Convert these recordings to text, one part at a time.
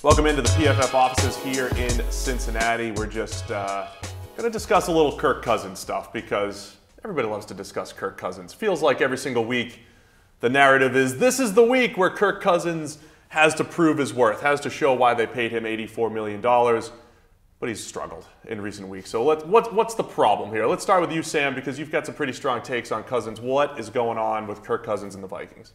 Welcome into the PFF offices here in Cincinnati. We're just going to discuss a little Kirk Cousins stuff because everybody loves to discuss Kirk Cousins. Feels like every single week the narrative is this is the week where Kirk Cousins has to prove his worth, has to show why they paid him $84 million, but he's struggled in recent weeks. So what's the problem here? Let's start with you, Sam, because you've got some pretty strong takes on Cousins. What is going on with Kirk Cousins and the Vikings?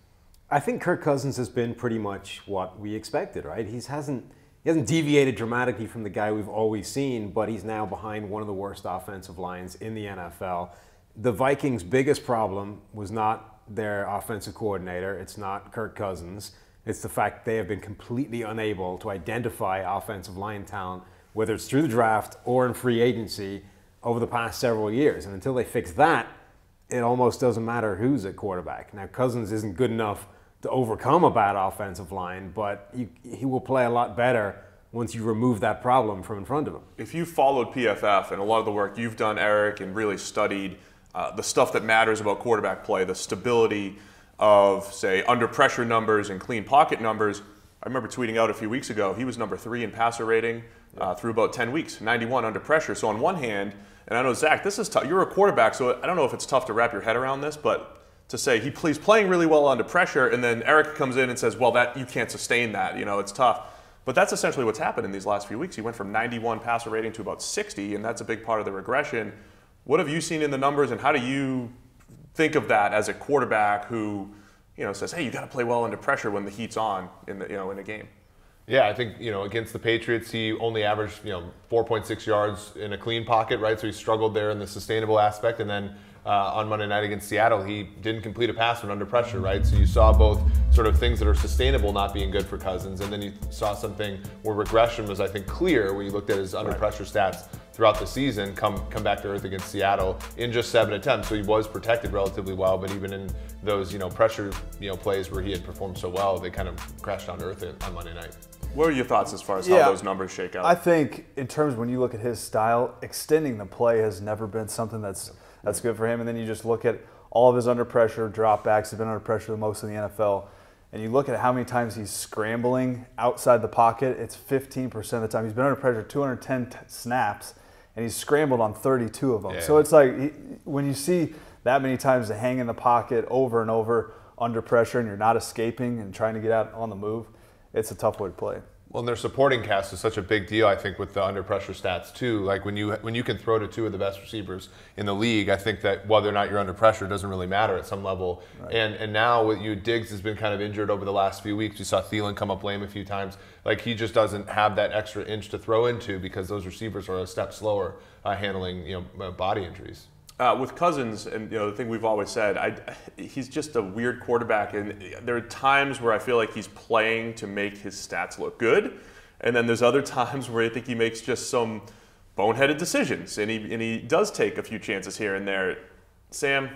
I think Kirk Cousins has been pretty much what we expected, right? He hasn't deviated dramatically from the guy we've always seen, but he's now behind one of the worst offensive lines in the NFL. The Vikings' biggest problem was not their offensive coordinator. It's not Kirk Cousins. It's the fact they have been completely unable to identify offensive line talent, whether it's through the draft or in free agency, over the past several years. And until they fix that, it almost doesn't matter who's at quarterback. Now, Cousins isn't good enough to overcome a bad offensive line, but he will play a lot better once you remove that problem from in front of him. If you followed PFF and a lot of the work you've done, Eric, and really studied the stuff that matters about quarterback play, the stability of, say, under pressure numbers and clean pocket numbers, I remember tweeting out a few weeks ago, he was number 3 in passer rating through about 10 weeks, 91 under pressure. So on one hand, and I know, Zach, this is tough. You're a quarterback, so I don't know if it's tough to wrap your head around this, but to say he's playing really well under pressure, and then Eric comes in and says, well, you can't sustain that. You know, it's tough. But that's essentially what's happened in these last few weeks. He went from 91 passer rating to about 60, and that's a big part of the regression. What have you seen in the numbers, and how do you think of that as a quarterback who, says, hey, you got to play well under pressure when the heat's on in a game? Yeah, I think, against the Patriots, he only averaged, 4.6 yards in a clean pocket, right? So he struggled there in the sustainable aspect. And then on Monday night against Seattle, he didn't complete a pass when under pressure, right? So you saw both sort of things that are sustainable not being good for Cousins. And then you saw something where regression was, I think, clear when you looked at his under pressure stats throughout the season come back to earth against Seattle in just 7 attempts. So he was protected relatively well, but even in those, pressure, plays where he had performed so well, they kind of crashed down to earth on Monday night. What are your thoughts as far as how those numbers shake out? I think in terms when you look at his style, extending the play has never been something that's good for him. And then you just look at all of his under pressure dropbacks have been under pressure the most in the NFL. And you look at how many times he's scrambling outside the pocket, it's 15% of the time. He's been under pressure 210 snaps, and he's scrambled on 32 of them. Yeah. So it's like when you see that many times to hang in the pocket over and over under pressure and you're not escaping and trying to get out on the move, it's a tough way to play. Well, and their supporting cast is such a big deal, I think, with the under pressure stats too. Like when you can throw to 2 of the best receivers in the league, I think that whether or not you're under pressure doesn't really matter at some level. Right. And now with you, Diggs has been kind of injured over the last few weeks. You saw Thielen come up lame a few times. Like he just doesn't have that extra inch to throw into because those receivers are a step slower handling body injuries. With Cousins, and the thing we've always said, he's just a weird quarterback, and there are times where I feel like he's playing to make his stats look good, and then there's other times where I think he makes just some boneheaded decisions, and he does take a few chances here and there. Sam,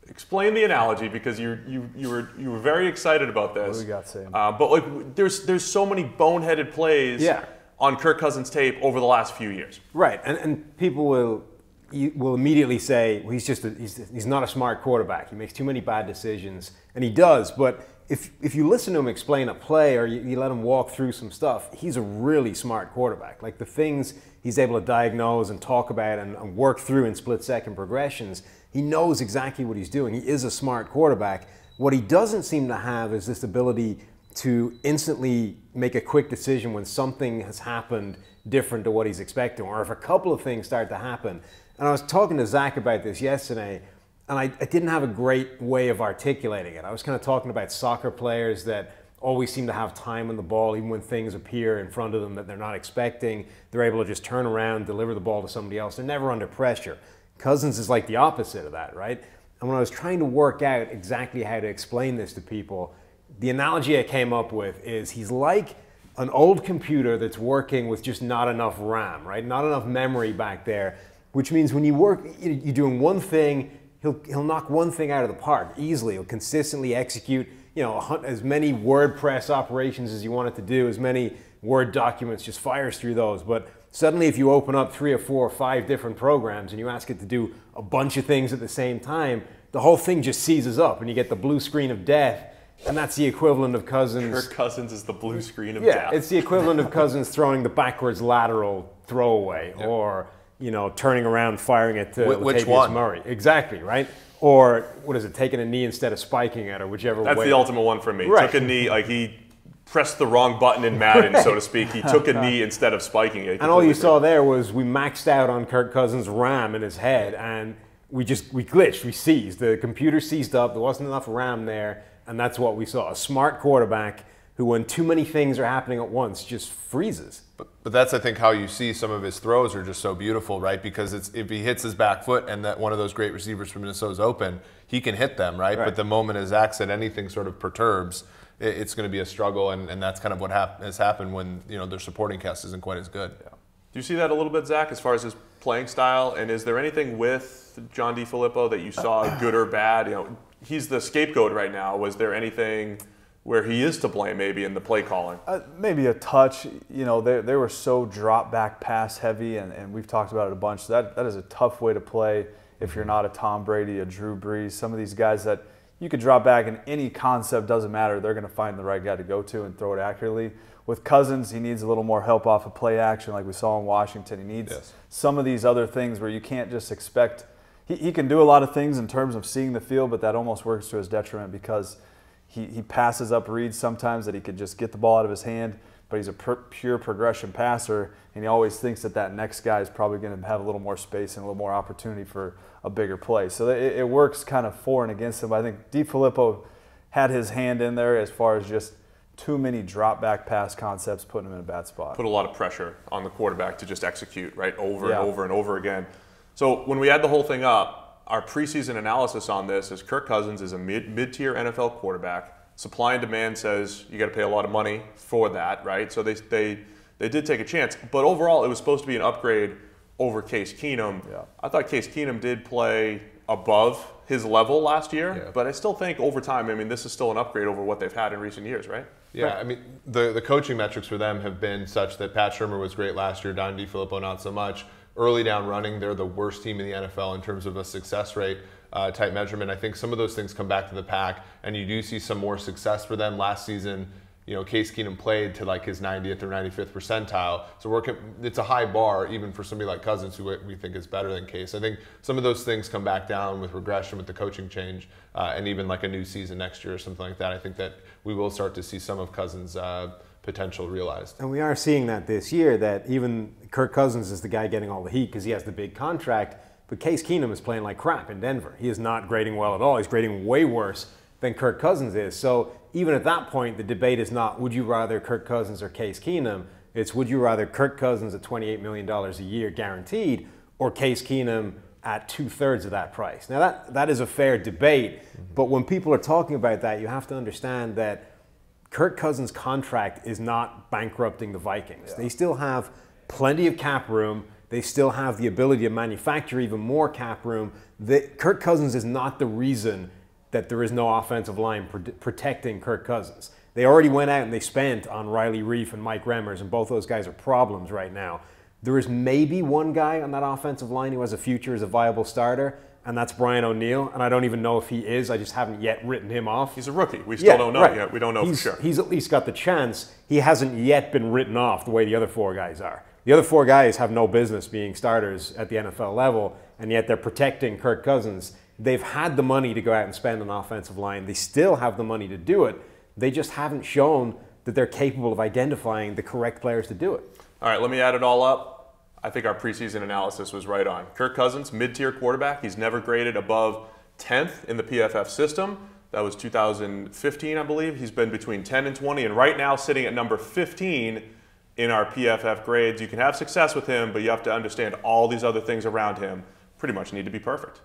explain the analogy because you were very excited about this. What do we got, Sam? But there's so many boneheaded plays on Kirk Cousins' tape over the last few years. Right, and people will immediately say, well, he's not a smart quarterback. He makes too many bad decisions, and he does. But if you listen to him explain a play or you let him walk through some stuff, he's a really smart quarterback. Like the things he's able to diagnose and talk about and work through in split-second progressions, he knows exactly what he's doing. He is a smart quarterback. What he doesn't seem to have is this ability to instantly make a quick decision when something has happened different to what he's expecting, or if a couple of things start to happen. And I was talking to Zach about this yesterday, and I didn't have a great way of articulating it. I was kind of talking about soccer players that always seem to have time on the ball, even when things appear in front of them that they're not expecting. They're able to just turn around, deliver the ball to somebody else. They're never under pressure. Cousins is like the opposite of that, right? And when I was trying to work out exactly how to explain this to people, the analogy I came up with is he's like an old computer that's working with just not enough RAM, right? Not enough memory back there. Which means when you work, you're doing one thing, he'll knock one thing out of the park easily. He'll consistently execute, as many WordPress operations as you want it to do, as many Word documents, just fires through those. But suddenly if you open up 3 or 4 or 5 different programs and you ask it to do a bunch of things at the same time, the whole thing just seizes up and you get the blue screen of death And that's the equivalent of Cousins. Kirk Cousins is the blue screen of Yeah, death. it's the equivalent of Cousins throwing the backwards lateral throwaway, or turning around firing it to Which Latavius one? Murray. Exactly, right? Or what is it? Taking a knee instead of spiking it, or whichever That's way. the ultimate one for me. Right. Took a knee, like he pressed the wrong button in Madden, so to speak. He took a knee instead of spiking it. And all you saw there was we maxed out on Kirk Cousins' RAM in his head, and we glitched, we seized. The computer seized up, there wasn't enough RAM there, and that's what we saw. A smart quarterback who, when too many things are happening at once, just freezes. But that's, I think, how you see some of his throws are just so beautiful, right? Because if he hits his back foot and that one of those great receivers from Minnesota's open, he can hit them, right? But the moment, as Zach said, anything sort of perturbs, it's going to be a struggle, and that's kind of what has happened when their supporting cast isn't quite as good. Yeah. Do you see that a little bit, Zach, as far as his playing style? And is there anything with John DeFilippo that you saw, good or bad? He's the scapegoat right now. Was there anything where he is to blame, maybe, in the play calling? Maybe a touch. They were so drop back pass heavy, and we've talked about it a bunch. That is a tough way to play if you're not a Tom Brady, a Drew Brees. Some of these guys that you could drop back and any concept doesn't matter. They're going to find the right guy to go to and throw it accurately. With Cousins, he needs a little more help off of play action like we saw in Washington. He needs some of these other things where you can't just expect. He can do a lot of things in terms of seeing the field, but that almost works to his detriment because he passes up reads sometimes that he could just get the ball out of his hand, but he's a pure progression passer, and he always thinks that next guy is probably going to have a little more space and a little more opportunity for a bigger play. So it works kind of for and against him. I think DeFilippo had his hand in there as far as just too many drop back pass concepts putting him in a bad spot. Put a lot of pressure on the quarterback to just execute, right, over and over and over again. So when we add the whole thing up, our preseason analysis on this is Kirk Cousins is a mid-tier NFL quarterback. Supply and demand says you got to pay a lot of money for that, right? So they did take a chance, but overall it was supposed to be an upgrade over Case Keenum. Yeah. I thought Case Keenum did play above his level last year, but I still think over time, this is still an upgrade over what they've had in recent years, right? Yeah, the coaching metrics for them have been such that Pat Shurmur was great last year, Don DeFilippo not so much. Early down running, they're the worst team in the NFL in terms of a success rate type measurement. I think some of those things come back to the pack, and you do see some more success for them. Last season, Case Keenum played to like his 90th or 95th percentile. So it's a high bar even for somebody like Cousins, who we think is better than Case. I think some of those things come back down with regression, with the coaching change, and even like a new season next year or something like that. I think that we will start to see some of Cousins' potential realized. And we are seeing that this year, that even Kirk Cousins is the guy getting all the heat because he has the big contract, but Case Keenum is playing like crap in Denver. He is not grading well at all. He's grading way worse than Kirk Cousins is. So even at that point, the debate is not would you rather Kirk Cousins or Case Keenum, it's would you rather Kirk Cousins at $28 million a year guaranteed or Case Keenum at 2/3 of that price. Now that is a fair debate, but when people are talking about that, you have to understand that Kirk Cousins' contract is not bankrupting the Vikings. Yeah. They still have plenty of cap room. They still have the ability to manufacture even more cap room. Kirk Cousins is not the reason that there is no offensive line protecting Kirk Cousins. They already went out and they spent on Riley Reif and Mike Remmers, and both those guys are problems right now. There is maybe one guy on that offensive line who has a future as a viable starter, and that's Brian O'Neill, and I don't even know if he is. I just haven't yet written him off. He's a rookie. We still don't know yet. We don't know for sure. He's at least got the chance. He hasn't yet been written off the way the other four guys are. The other four guys have no business being starters at the NFL level, and yet they're protecting Kirk Cousins. They've had the money to go out and spend on offensive line. They still have the money to do it. They just haven't shown that they're capable of identifying the correct players to do it. All right, let me add it all up. I think our preseason analysis was right on. Kirk Cousins, mid-tier quarterback. He's never graded above 10th in the PFF system. That was 2015, I believe. He's been between 10 and 20, and right now sitting at number 15 in our PFF grades. You can have success with him, but you have to understand all these other things around him pretty much need to be perfect.